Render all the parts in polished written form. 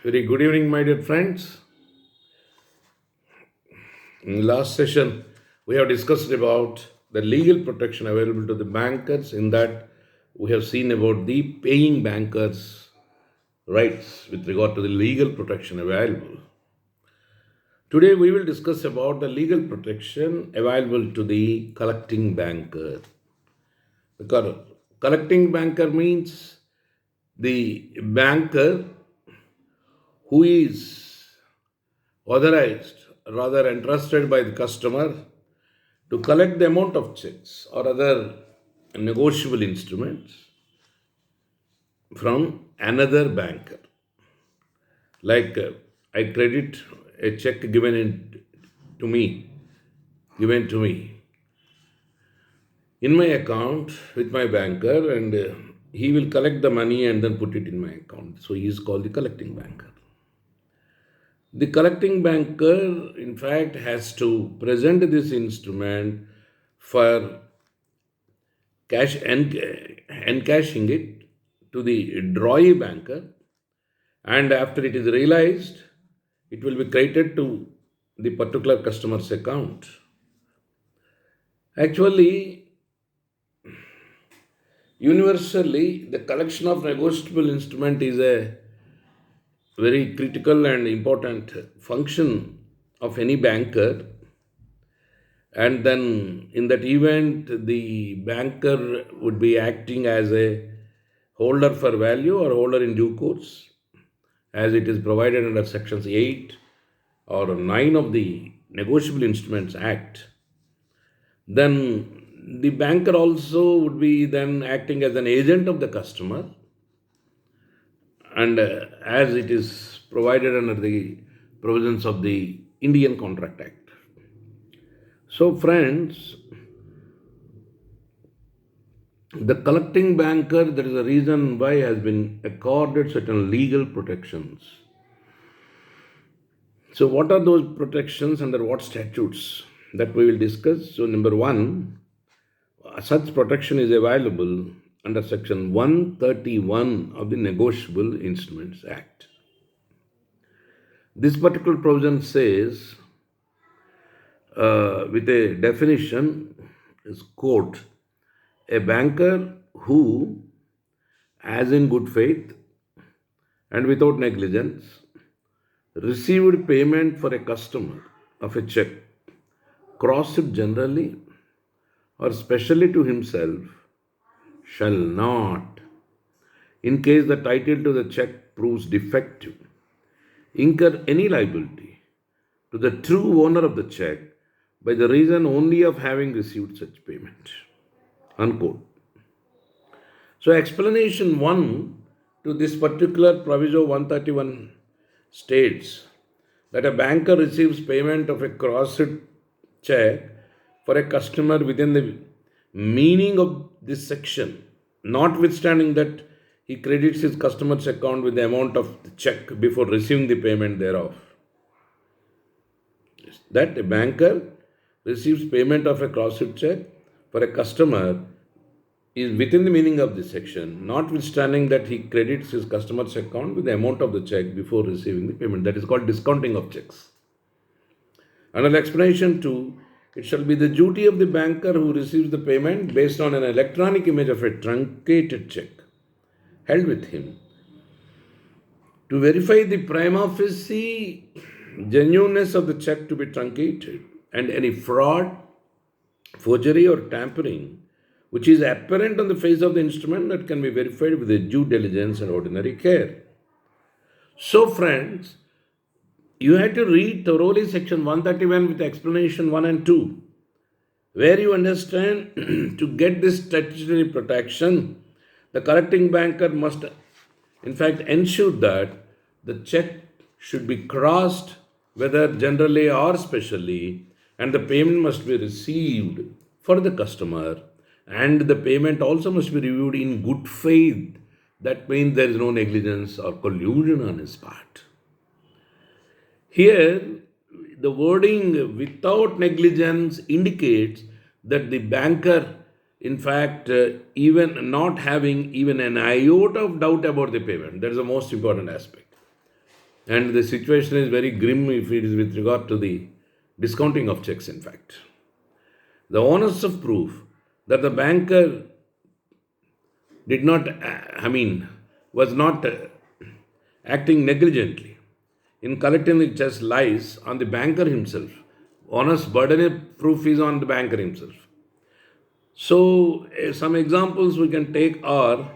Very good evening, my dear friends. In last session, we have discussed about the legal protection available to the bankers. In that, we have seen about the paying bankers' rights with regard to the legal protection available. Today, we will discuss about the legal protection available to the collecting banker. Because collecting banker means the banker who is authorized, rather entrusted by the customer to collect the amount of checks or other negotiable instruments from another banker. Like I credit a check to me, given to me in my account with my banker, and he will collect the money and then put it in my account. So he is called the collecting banker. The collecting banker, in fact, has to present this instrument for encashing it to the drawee banker, and after it is realized, it will be credited to the particular customer's account. Actually, universally, the collection of negotiable instrument is a very critical and important function of any banker. And then, in that event, the banker would be acting as a holder for value or holder in due course, as it is provided under sections 8 or 9 of the Negotiable Instruments Act. Then the banker also would be then acting as an agent of the customer, and as it is provided under the provisions of the Indian Contract Act. So, friends, the collecting banker, there is a reason why has been accorded certain legal protections. So, what are those protections under what statutes that we will discuss? So, number one, such protection is available under section 131 of the Negotiable Instruments Act. This particular provision says, with a definition, is quote, a banker who, as in good faith and without negligence, received payment for a customer of a check, crossed generally or specially to himself, shall not, in case the title to the check proves defective, incur any liability to the true owner of the check by the reason only of having received such payment. Unquote. So, explanation 1 to this particular proviso 131 states that a banker receives payment of a crossed check for a customer within the meaning of this section, notwithstanding that he credits his customer's account with the amount of the check before receiving the payment thereof. That a banker receives payment of a crossed check for a customer is within the meaning of this section, notwithstanding that he credits his customer's account with the amount of the check before receiving the payment. That is called discounting of checks. Another explanation 2, it shall be the duty of the banker who receives the payment based on an electronic image of a truncated check held with him to verify the prima facie genuineness of the check to be truncated and any fraud, forgery, or tampering which is apparent on the face of the instrument that can be verified with a due diligence and ordinary care. So, friends, you have to read thoroughly section 131 with explanation 1 and 2, where you understand to get this statutory protection, the collecting banker must, in fact, ensure that the check should be crossed, whether generally or specially, and the payment must be received for the customer, and the payment also must be reviewed in good faith. That means there is no negligence or collusion on his part. Here, the wording without negligence indicates that the banker, in fact, even not having even an iota of doubt about the payment. That is the most important aspect. And the situation is very grim if it is with regard to the discounting of checks, in fact. The onus of proof that the banker did not, was not acting negligently in collecting the checks lies on the banker himself. Honest burden of proof is on the banker himself. So, some examples we can take are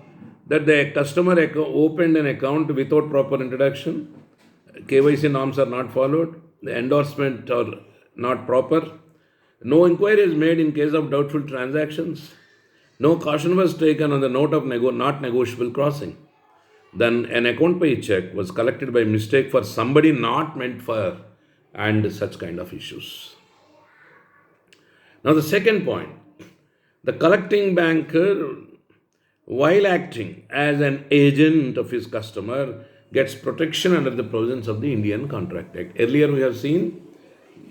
that the customer opened an account without proper introduction, KYC norms are not followed, the endorsement are not proper, no inquiry is made in case of doubtful transactions, no caution was taken on the note of not negotiable crossing. Then an account pay check was collected by mistake for somebody not meant for, and such kind of issues. Now, the second point, the collecting banker, while acting as an agent of his customer, gets protection under the provisions of the Indian Contract Act. Earlier, we have seen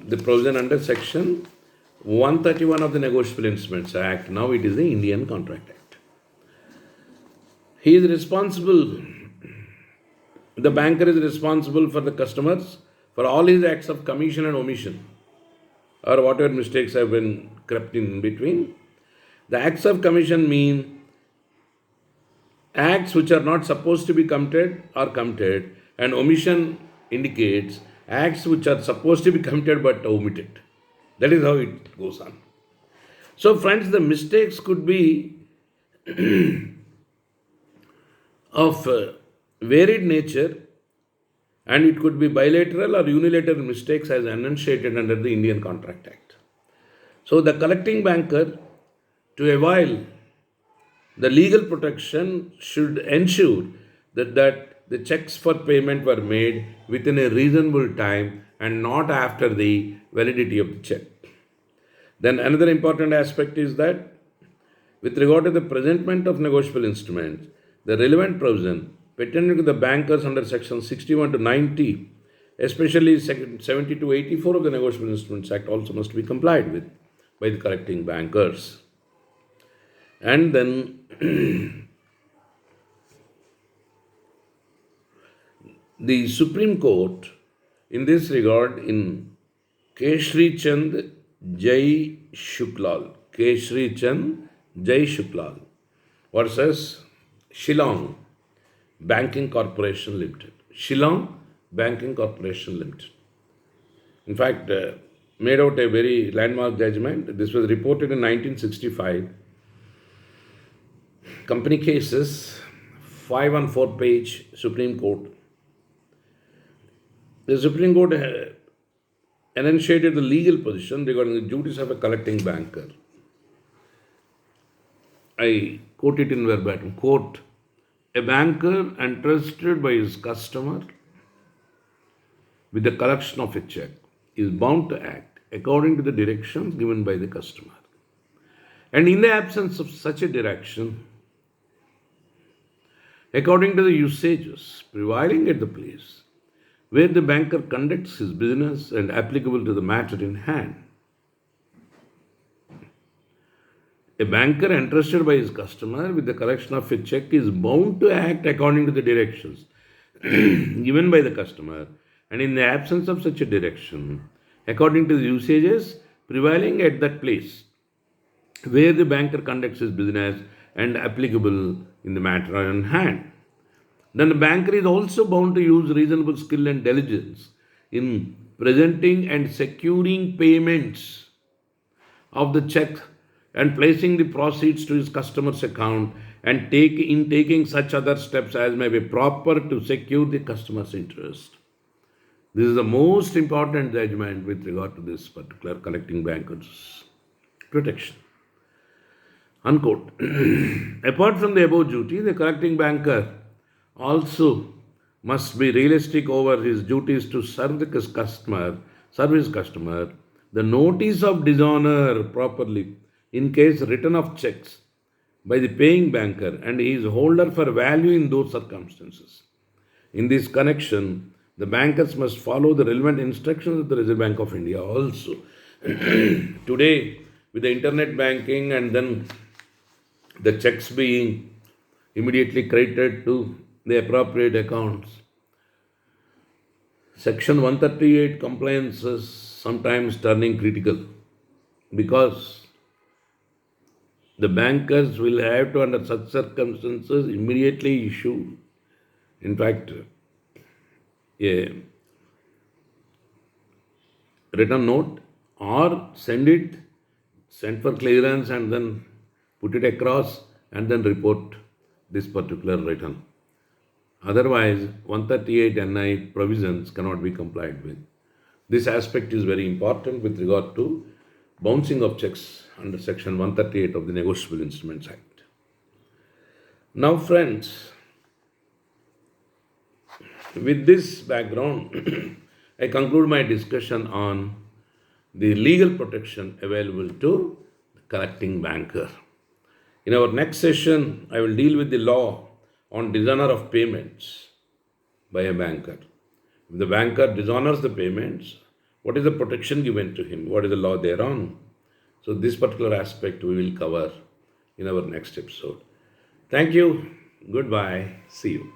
the provision under Section 131 of the Negotiable Instruments Act. Now, it is the Indian Contract Act. He is responsible, the banker is responsible for the customers for all his acts of commission and omission, or whatever mistakes have been crept in between. The acts of commission mean acts which are not supposed to be committed are committed, and omission indicates acts which are supposed to be committed but omitted. That is how it goes on. So, friends, the mistakes could be of varied nature, and it could be bilateral or unilateral mistakes as enunciated under the Indian Contract Act. So, the collecting banker, to avail the legal protection, should ensure that the checks for payment were made within a reasonable time and not after the validity of the check. Then another important aspect is that with regard to the presentment of negotiable instruments, the relevant provision pertaining to the bankers under section 61 to 90, especially section 70 to 84 of the Negotiable Instruments Act, also must be complied with by the collecting bankers. And then the Supreme Court, in this regard, in Keshri Chand Jai Shuklal, Keshri Chand Jai Shuklal versus Shillong Banking Corporation Limited. Shillong Banking Corporation Limited. In fact, made out a very landmark judgment. This was reported in 1965. Company cases, 5 and 4 page Supreme Court. The Supreme Court enunciated the legal position regarding the duties of a collecting banker. I quote it in verbatim. Quote, a banker entrusted by his customer with the collection of a check is bound to act according to the directions given by the customer. And in the absence of such a direction, according to the usages prevailing at the place where the banker conducts his business and applicable to the matter in hand. A banker entrusted by his customer with the collection of a check is bound to act according to the directions given by the customer, and in the absence of such a direction, according to the usages prevailing at that place where the banker conducts his business and applicable in the matter in hand. Then the banker is also bound to use reasonable skill and diligence in presenting and securing payments of the check and placing the proceeds to his customer's account, and taking such other steps as may be proper to secure the customer's interest. This is the most important judgment with regard to this particular collecting banker's protection. Unquote. Apart from the above duty, the collecting banker also must be realistic over his duties to serve his customer, the notice of dishonor properly in case written of checks by the paying banker and he is holder for value in those circumstances. In this connection, the bankers must follow the relevant instructions of the Reserve Bank of India also. Today, with the internet banking and then the checks being immediately credited to the appropriate accounts, Section 138 compliances sometimes turning critical because the bankers will have to, under such circumstances, immediately issue, in fact, a written note or send for clearance and then put it across and then report this particular return. Otherwise, 138 NI provisions cannot be complied with. This aspect is very important with regard to bouncing of checks under Section 138 of the Negotiable Instruments Act. Now, friends, with this background, I conclude my discussion on the legal protection available to the collecting banker. In our next session, I will deal with the law on dishonor of payments by a banker. If the banker dishonors the payments, what is the protection given to him? What is the law thereon? So, this particular aspect we will cover in our next episode. Thank you. Goodbye. See you.